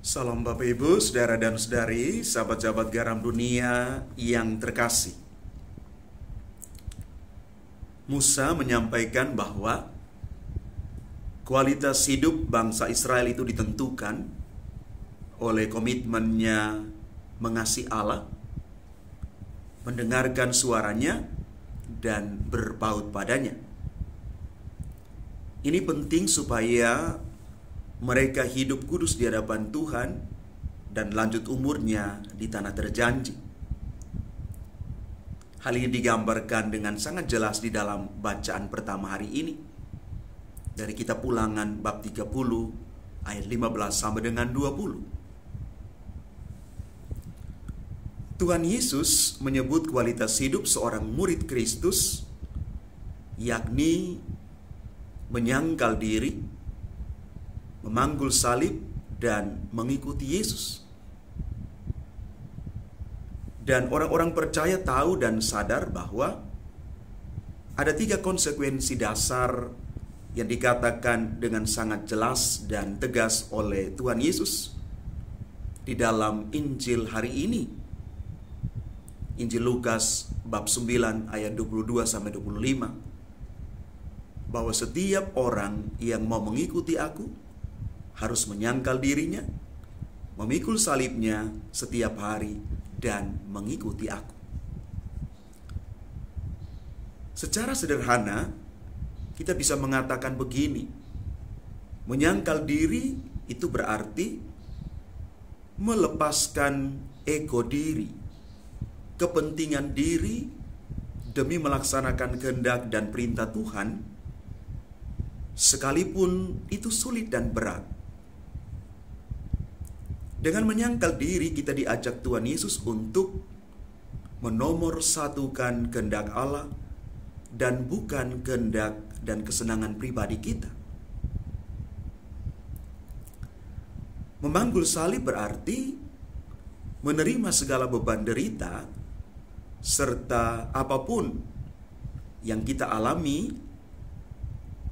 Salam Bapak Ibu, saudara dan saudari, sahabat-sahabat garam dunia yang terkasih. Musa menyampaikan bahwa kualitas hidup bangsa Israel itu ditentukan oleh komitmennya mengasihi Allah, mendengarkan suaranya, dan berpaut padanya. Ini penting supaya mereka hidup kudus di hadapan Tuhan dan lanjut umurnya di tanah terjanji. Hal ini digambarkan dengan sangat jelas di dalam bacaan pertama hari ini. Dari kitab Ulangan bab 30 ayat 15 sampai dengan 20. Tuhan Yesus menyebut kualitas hidup seorang murid Kristus, yakni menyangkal diri, memanggul salib, dan mengikuti Yesus. Dan orang-orang percaya tahu dan sadar bahwa ada 3 konsekuensi dasar yang dikatakan dengan sangat jelas dan tegas oleh Tuhan Yesus di dalam Injil hari ini. Injil Lukas bab 9 ayat 22 sampai 25. Bahwa setiap orang yang mau mengikuti aku harus menyangkal dirinya, memikul salibnya setiap hari, dan mengikuti aku. Secara sederhana, kita bisa mengatakan begini: menyangkal diri itu berarti melepaskan ego diri, kepentingan diri demi melaksanakan kehendak dan perintah Tuhan, sekalipun itu sulit dan berat. Dengan menyangkal diri, kita diajak Tuhan Yesus untuk menomorsatukan kehendak Allah dan bukan kehendak dan kesenangan pribadi kita. Memanggul salib berarti menerima segala beban derita serta apapun yang kita alami,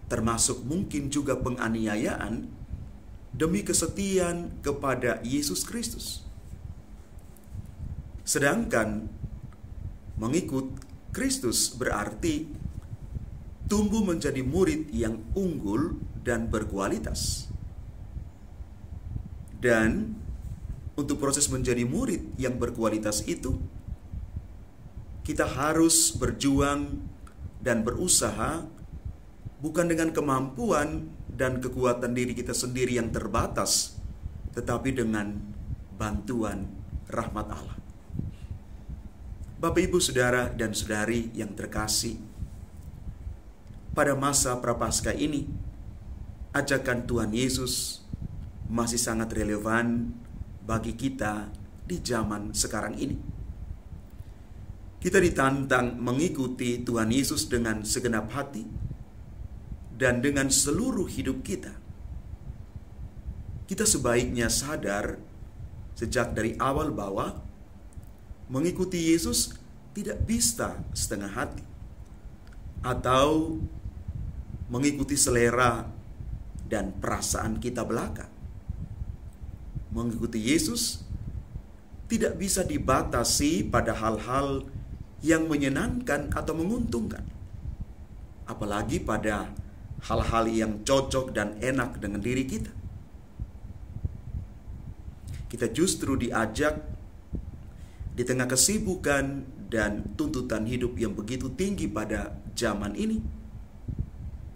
termasuk mungkin juga penganiayaan, demi kesetiaan kepada Yesus Kristus. Sedangkan mengikut Kristus berarti tumbuh menjadi murid yang unggul dan berkualitas. Dan untuk proses menjadi murid yang berkualitas itu, kita harus berjuang dan berusaha bukan dengan kemampuan dan kekuatan diri kita sendiri yang terbatas, tetapi dengan bantuan rahmat Allah. Bapak, Ibu, Saudara, dan Saudari yang terkasih, pada masa Prapaskah ini, ajakan Tuhan Yesus masih sangat relevan bagi kita di zaman sekarang ini. Kita ditantang mengikuti Tuhan Yesus dengan segenap hati dan dengan seluruh hidup kita. Kita sebaiknya sadar sejak dari awal bahwa mengikuti Yesus tidak bisa setengah hati atau mengikuti selera dan perasaan kita belaka. Mengikuti Yesus tidak bisa dibatasi pada hal-hal yang menyenangkan atau menguntungkan, apalagi pada hal-hal yang cocok dan enak dengan diri kita. Kita justru diajak di tengah kesibukan dan tuntutan hidup yang begitu tinggi pada zaman ini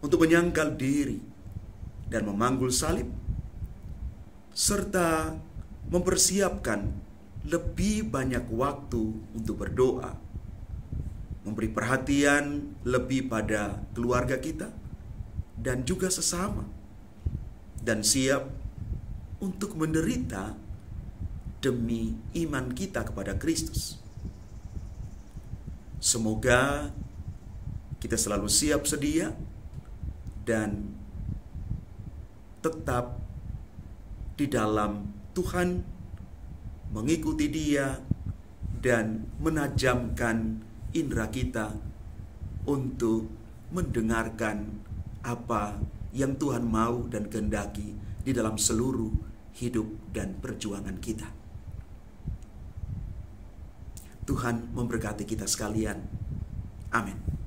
untuk menyangkal diri dan memanggul salib, serta mempersiapkan lebih banyak waktu untuk berdoa, memberi perhatian lebih pada keluarga kita dan juga sesama, dan siap untuk menderita demi iman kita kepada Kristus. Semoga kita selalu siap sedia dan tetap di dalam Tuhan, mengikuti Dia, dan menajamkan indera kita untuk mendengarkan apa yang Tuhan mau dan kehendaki di dalam seluruh hidup dan perjuangan kita. Tuhan memberkati kita sekalian. Amin.